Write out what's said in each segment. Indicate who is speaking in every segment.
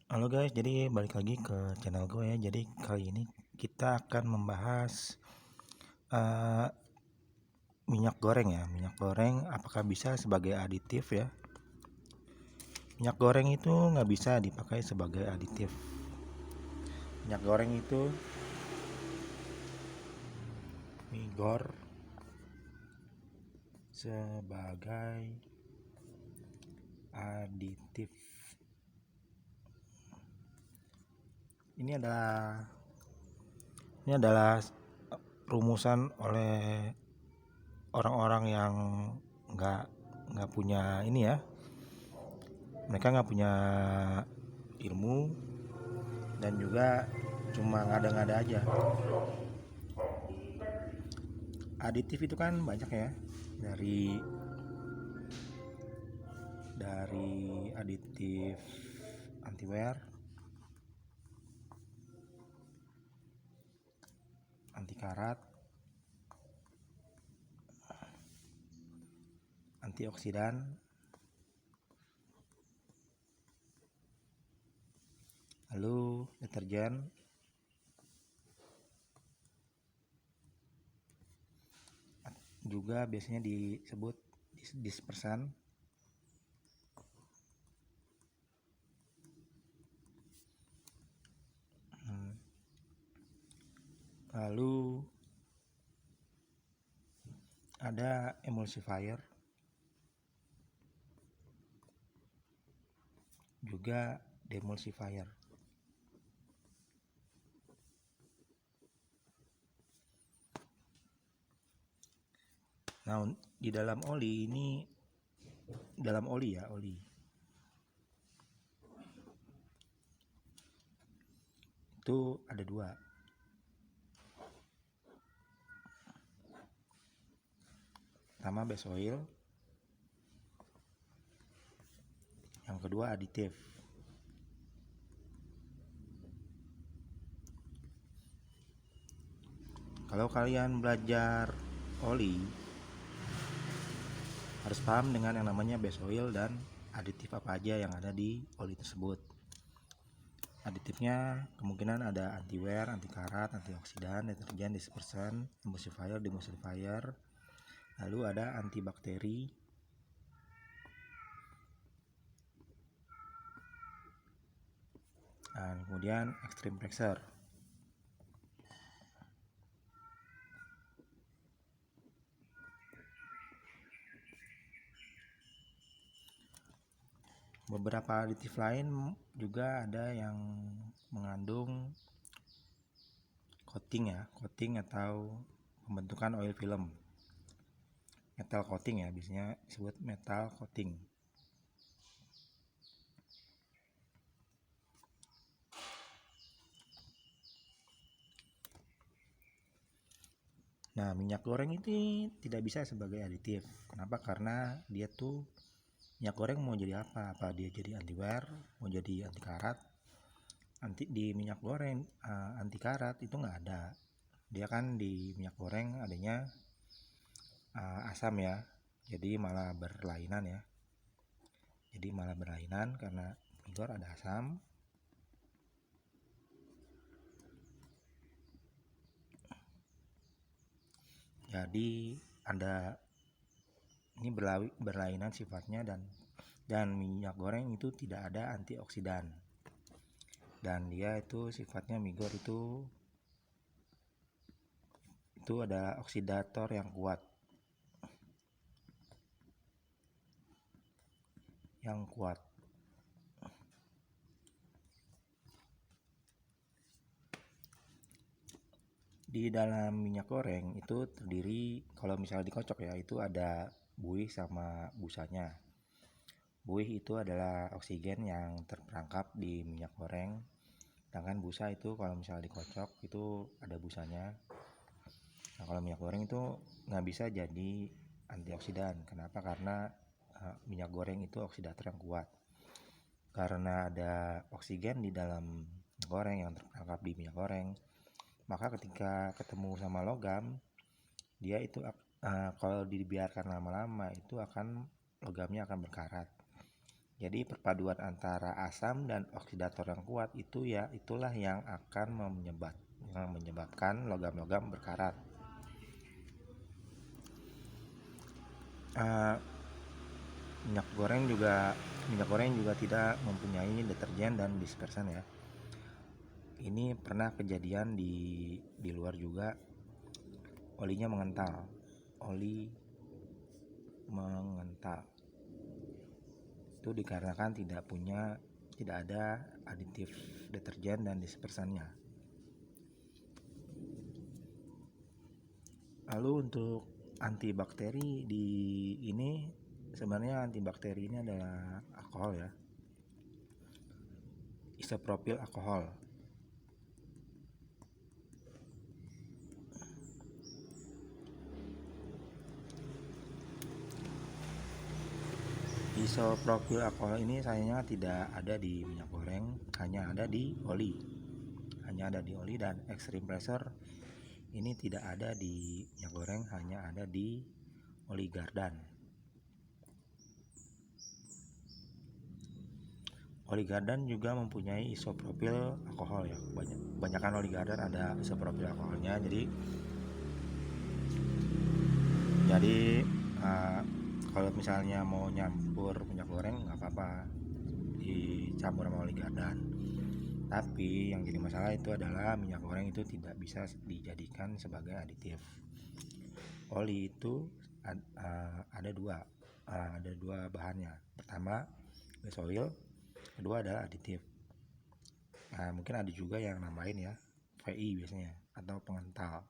Speaker 1: Halo guys, jadi balik lagi ke channel gue ya. Jadi kali ini kita akan membahas eh, minyak goreng ya. Minyak goreng apakah bisa sebagai aditif ya? Minyak goreng itu nggak bisa dipakai sebagai aditif. Minyak goreng itu migor sebagai aditif. Ini adalah rumusan oleh orang-orang yang nggak nggak punya ini ya. Mereka nggak punya ilmu dan juga cuma ngada-ngada aja. Aditif itu kan banyak ya, dari aditif anti wear, anti karat, antioksidan, lalu deterjen, juga biasanya disebut dispersan, lalu ada emulsifier, juga demulsifier. Nah, di dalam oli ini, dalam oli ya, oli itu ada dua. Pertama base oil, yang kedua aditif. Kalau kalian belajar oli, harus paham dengan yang namanya base oil dan aditif apa aja yang ada di oli tersebut. Aditifnya kemungkinan ada anti wear, anti karat, antioksidan, deterjen, dispersan, emulsifier, demulsifier, lalu ada antibakteri, dan kemudian extreme pressure. Beberapa aditif lain juga ada yang mengandung coating ya, coating atau pembentukan oil film. Metal coating ya, biasanya disebut metal coating. Nah, minyak goreng itu tidak bisa sebagai aditif. Kenapa? Karena dia tuh minyak goreng mau jadi apa? Apa dia jadi anti wear, mau jadi anti karat? Di minyak goreng anti karat itu nggak ada. Dia kan di minyak goreng adanya asam ya. Jadi malah berlainan ya. Jadi malah berlainan karena migor ada asam. Jadi ada ini berlainan sifatnya, dan minyak goreng itu tidak ada antioksidan. Dan dia itu sifatnya migor itu ada oksidator yang kuat. Di dalam minyak goreng itu terdiri, kalau misalnya dikocok ya, itu ada buih sama busanya. Buih itu adalah oksigen yang terperangkap di minyak goreng, sedangkan busa itu kalau misalnya dikocok itu ada busanya. Nah, kalau minyak goreng itu nggak bisa jadi antioksidan. Kenapa? Karena minyak goreng itu oksidator yang kuat. Karena ada oksigen di dalam minyak goreng yang terperangkap di minyak goreng, maka ketika ketemu sama logam, dia itu kalau dibiarkan lama-lama itu logamnya akan berkarat. Jadi perpaduan antara asam dan oksidator yang kuat itu ya itulah yang akan menyebabkan logam-logam berkarat. Uh, minyak goreng juga tidak mempunyai deterjen dan dispersan ya. Ini pernah kejadian di luar juga, oli mengental. Itu dikarenakan tidak ada aditif deterjen dan dispersannya. Lalu untuk antibakteri sebenarnya antibakteri ini adalah alkohol ya, isopropil alkohol. Isopropil alkohol ini sayangnya tidak ada di minyak goreng, hanya ada di oli. Dan extreme pressure ini tidak ada di minyak goreng, hanya ada di oli gardan. Oli gardan juga mempunyai isopropil alkohol ya. Kebanyakan oli gardan ada isopropil alkoholnya. Jadi kalau misalnya mau nyampur minyak goreng nggak apa-apa dicampur sama oli gardan. Tapi yang jadi masalah itu adalah minyak goreng itu tidak bisa dijadikan sebagai aditif. Oli itu ada dua bahannya. Pertama base oil, kedua adalah aditif. Nah, mungkin ada juga yang nambahin ya, VI biasanya atau pengental.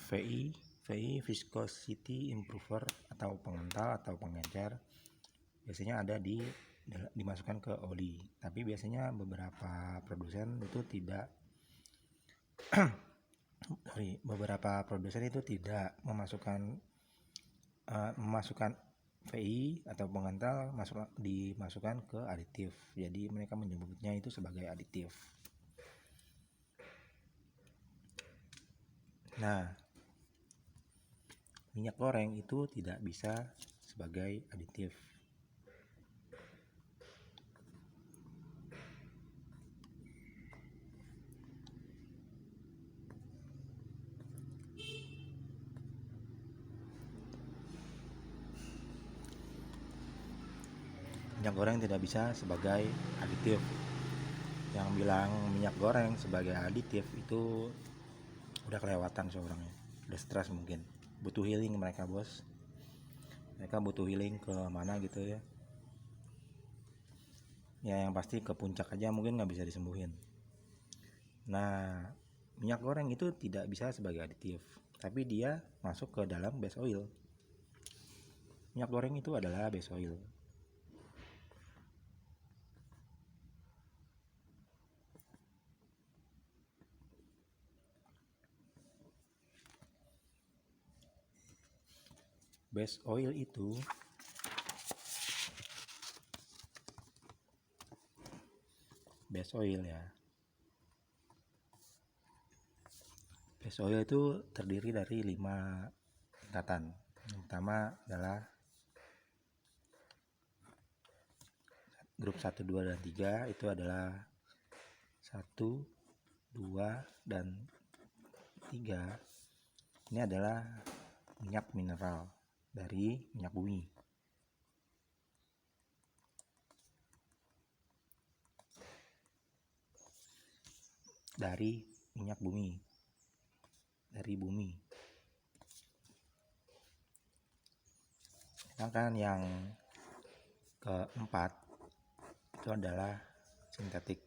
Speaker 1: VI viscosity improver atau pengental atau pengencer biasanya ada dimasukkan ke oli, tapi biasanya beberapa produsen itu tidak memasukkan VI atau pengental dimasukkan ke aditif. Jadi mereka menyebutnya itu sebagai aditif. Nah, minyak goreng itu tidak bisa sebagai aditif. Minyak goreng tidak bisa sebagai aditif. Yang bilang minyak goreng sebagai aditif itu udah kelewatan seorangnya, udah stres mungkin, butuh healing mereka bos. Mereka butuh healing ke mana gitu ya. Ya yang pasti ke puncak aja mungkin nggak bisa disembuhin. Nah, minyak goreng itu tidak bisa sebagai aditif, tapi dia masuk ke dalam base oil. Minyak goreng itu adalah base oil. Base oil itu base oil ya. Base oil itu terdiri dari 5 tingkatan. Yang pertama adalah grup 1, 2, dan 3 itu adalah 1, 2, dan 3. Ini adalah minyak mineral dari minyak bumi. Dari bumi. Sedangkan yang keempat itu adalah sintetik.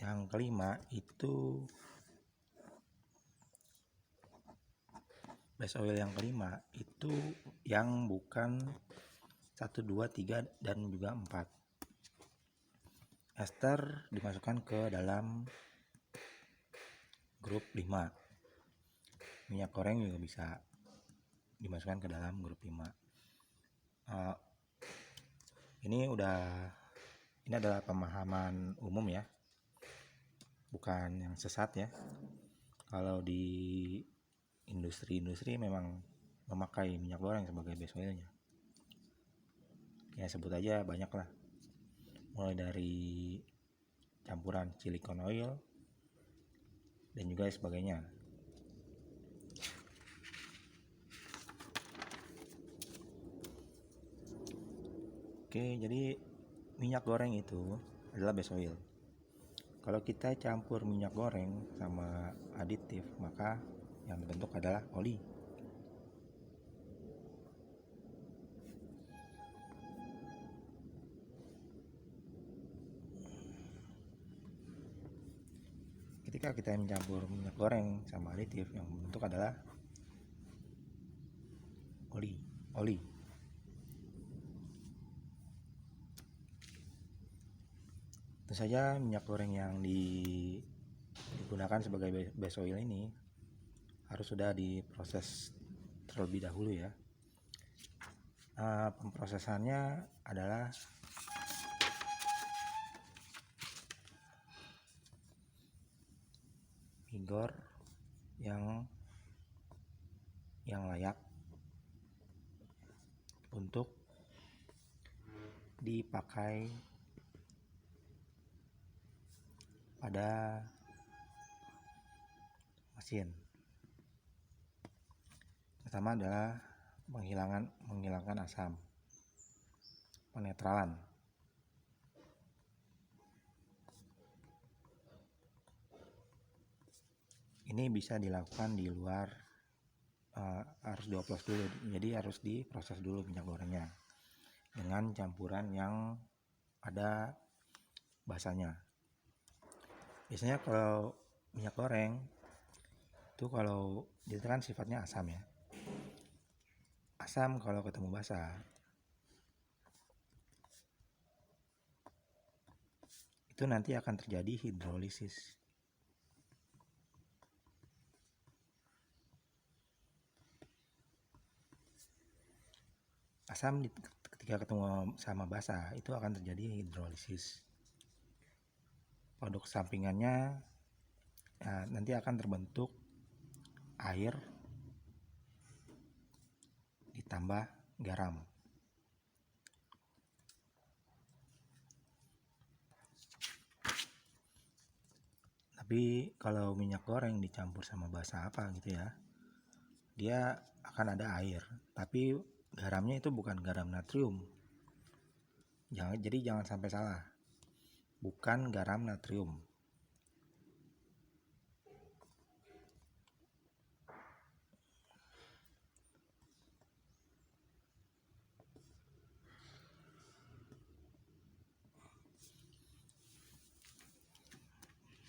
Speaker 1: Yang kelima itu base oil yang kelima itu yang bukan 1, 2, 3, dan juga 4. Ester dimasukkan ke dalam grup 5. Minyak goreng juga bisa dimasukkan ke dalam grup 5. Ini adalah pemahaman umum ya, bukan yang sesat ya. Kalau di industri memang memakai minyak goreng sebagai base oilnya. Ya sebut aja banyak lah. Mulai dari campuran silicone oil dan juga sebagainya. Oke, jadi minyak goreng itu adalah base oil. Kalau kita campur minyak goreng sama aditif, maka yang dibentuk adalah oli. Ketika kita mencampur minyak goreng sama aditif, yang dibentuk adalah oli. Tentu saja minyak goreng yang digunakan sebagai base oil ini harus sudah diproses terlebih dahulu ya. Pemprosesannya adalah vigor yang layak untuk dipakai pada mesin. Pertama adalah menghilangkan asam, penetralan. Ini bisa dilakukan di luar, harus dioplos dulu, jadi harus diproses dulu minyak gorengnya dengan campuran yang ada basanya. Biasanya kalau minyak goreng itu kalau dia kan sifatnya asam ya. Asam kalau ketemu basah itu nanti akan terjadi hidrolisis. Asam ketika ketemu sama basah itu akan terjadi hidrolisis. Produk sampingannya nanti akan terbentuk air ditambah garam. Tapi kalau minyak goreng dicampur sama basah apa gitu ya, dia akan ada air, tapi garamnya itu bukan garam natrium. Jadi jangan sampai salah, bukan garam natrium.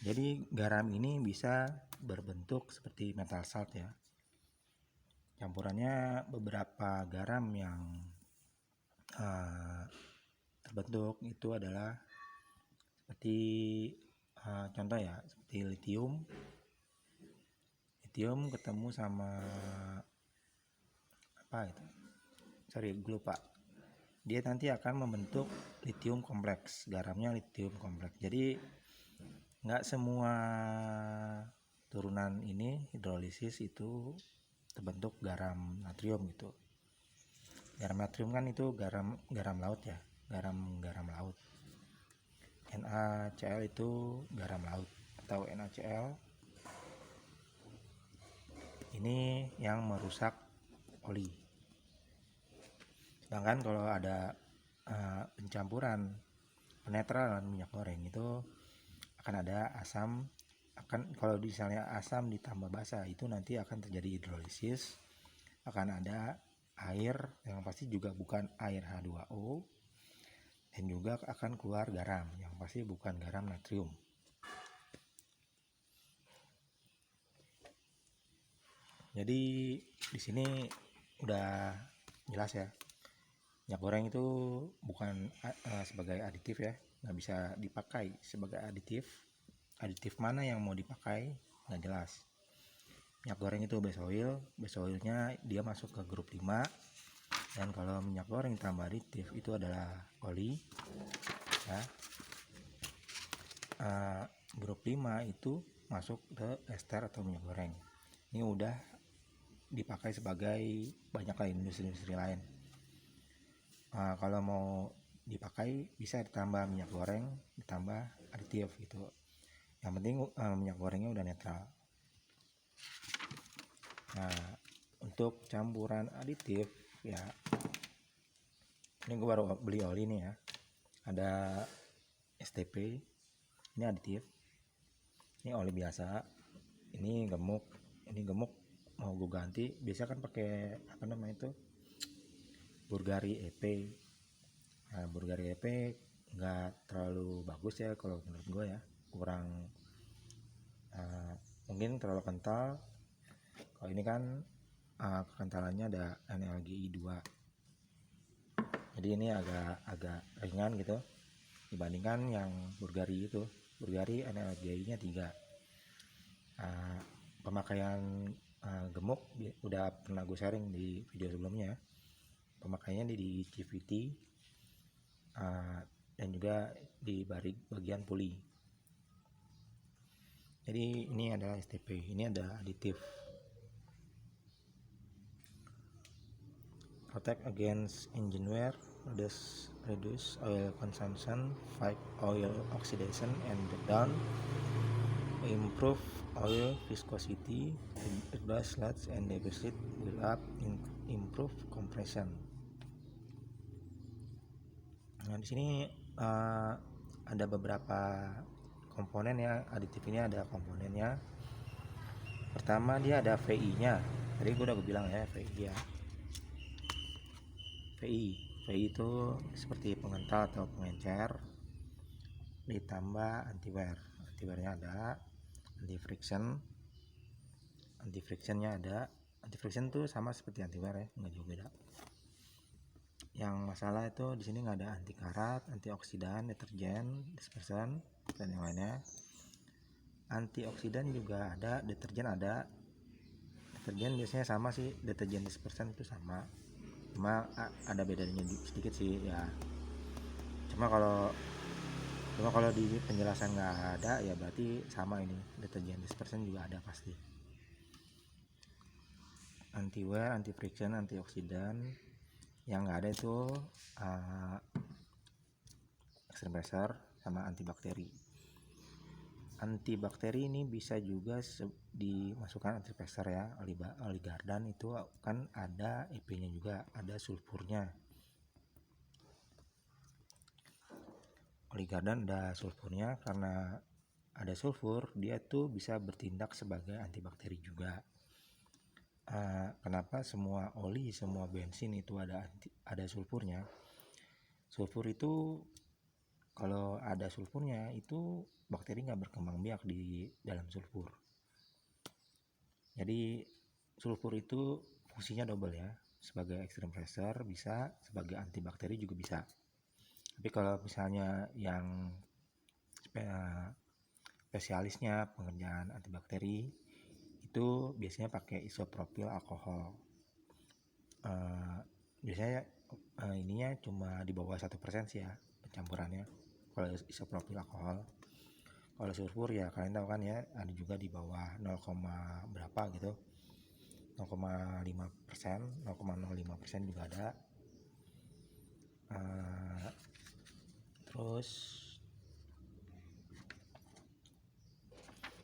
Speaker 1: Jadi garam ini bisa berbentuk seperti metal salt ya. Campurannya beberapa garam yang terbentuk itu adalah seperti contoh ya, seperti lithium ketemu sama apa itu? Gue lupa. Dia nanti akan membentuk lithium kompleks, garamnya lithium kompleks. Jadi nggak semua turunan ini hidrolisis itu terbentuk garam natrium gitu. Garam natrium kan itu garam laut ya, garam laut. NaCl itu garam laut atau NaCl. Ini yang merusak oli. Sedangkan kalau ada pencampuran penetralan minyak goreng itu akan ada asam, kalau misalnya asam ditambah basah itu nanti akan terjadi hidrolisis, akan ada air yang pasti juga bukan air H2O, dan juga akan keluar garam yang pasti bukan garam natrium. Jadi di sini udah jelas ya, minyak goreng itu bukan sebagai aditif ya, nggak bisa dipakai sebagai aditif. Aditif mana yang mau dipakai nggak jelas. Minyak goreng itu base oilnya dia masuk ke grup 5, Dan kalau minyak goreng tambah aditif itu adalah oli ya. Grup 5 itu masuk ke ester atau minyak goreng. Ini udah dipakai sebagai banyak lain industri-industri lain. Kalau mau dipakai bisa ditambah minyak goreng, ditambah aditif gitu. Yang penting minyak gorengnya udah netral. Nah, untuk campuran aditif ya, ini gue baru beli oli nih ya. Ada STP, ini aditif. Ini oli biasa, ini gemuk. Ini gemuk mau gue ganti. Biasa kan pakai apa namanya itu, Bulgari EP. Nah, Bulgari EP nggak terlalu bagus ya kalau menurut gue ya, kurang mungkin terlalu kental. Kalau ini kan kekentalannya ada NLGI 2, jadi ini agak ringan gitu dibandingkan yang Bulgari itu. Bulgari NLGI nya 3. Pemakaian gemuk udah pernah gue sharing di video sebelumnya. Pemakaiannya di CVT dan juga di bagian puli. Jadi ini adalah STP, ini ada aditif. Protect against engine wear, reduce oil consumption, fight oil oxidation and breakdown, improve oil viscosity, reduce sludge and deposit build up, improve compression. Nah, di sini ada beberapa komponen ya, aditif ini ada komponennya. Pertama dia ada VI-nya. Tadi gue udah bilang ya, VI ya. VI itu seperti pengental atau pengencer, ditambah anti-wear. Anti-wearnya ada, anti-frictionnya ada. Anti-friction tuh sama seperti anti-wear ya, nggak jauh beda. Yang masalah itu di sini nggak ada anti karat, antioksidan, deterjen, dispersan, dan yang lainnya. Antioksidan juga ada, deterjen ada. Deterjen biasanya sama sih, deterjen dispersan itu sama, cuma ada bedanya sedikit sih ya. Cuma kalau di penjelasan nggak ada ya berarti sama, ini deterjen dispersan juga ada pasti. Anti wear, anti friction, antioksidan. Yang nggak ada itu extreme pressure sama antibakteri. Antibakteri ini bisa juga dimasukkan antipressure ya. Oligardan itu kan ada EP-nya juga, ada sulfurnya. Oligardan ada sulfurnya, karena ada sulfur dia tuh bisa bertindak sebagai antibakteri juga. Kenapa semua oli, semua bensin itu ada sulfurnya? Sulfur itu kalau ada sulfurnya itu bakteri nggak berkembang biak di dalam sulfur. Jadi sulfur itu fungsinya double ya, sebagai extreme pressure bisa, sebagai antibakteri juga bisa. Tapi kalau misalnya yang spesialisnya pengerjaan antibakteri itu biasanya pakai isopropil alkohol. Biasanya ininya cuma di bawah 1% sih ya pencampurannya kalau isopropil alkohol. Kalau sulfur ya kalian tahu kan ya, ada juga di bawah 0, berapa gitu, 0,5%, 0,05% juga ada. Terus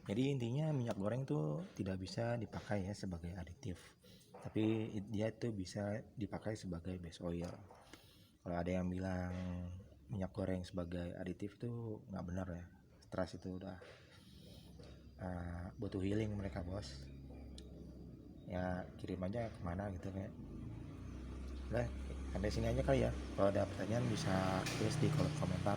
Speaker 1: jadi intinya minyak goreng tuh tidak bisa dipakai ya sebagai aditif, tapi dia tuh bisa dipakai sebagai base oil. Kalau ada yang bilang minyak goreng sebagai aditif tuh nggak benar ya, stres itu udah butuh healing mereka bos. Ya kirim aja kemana gitu kayak. Udah sampai sini aja kali ya. Kalau ada pertanyaan bisa tulis di kolom komentar.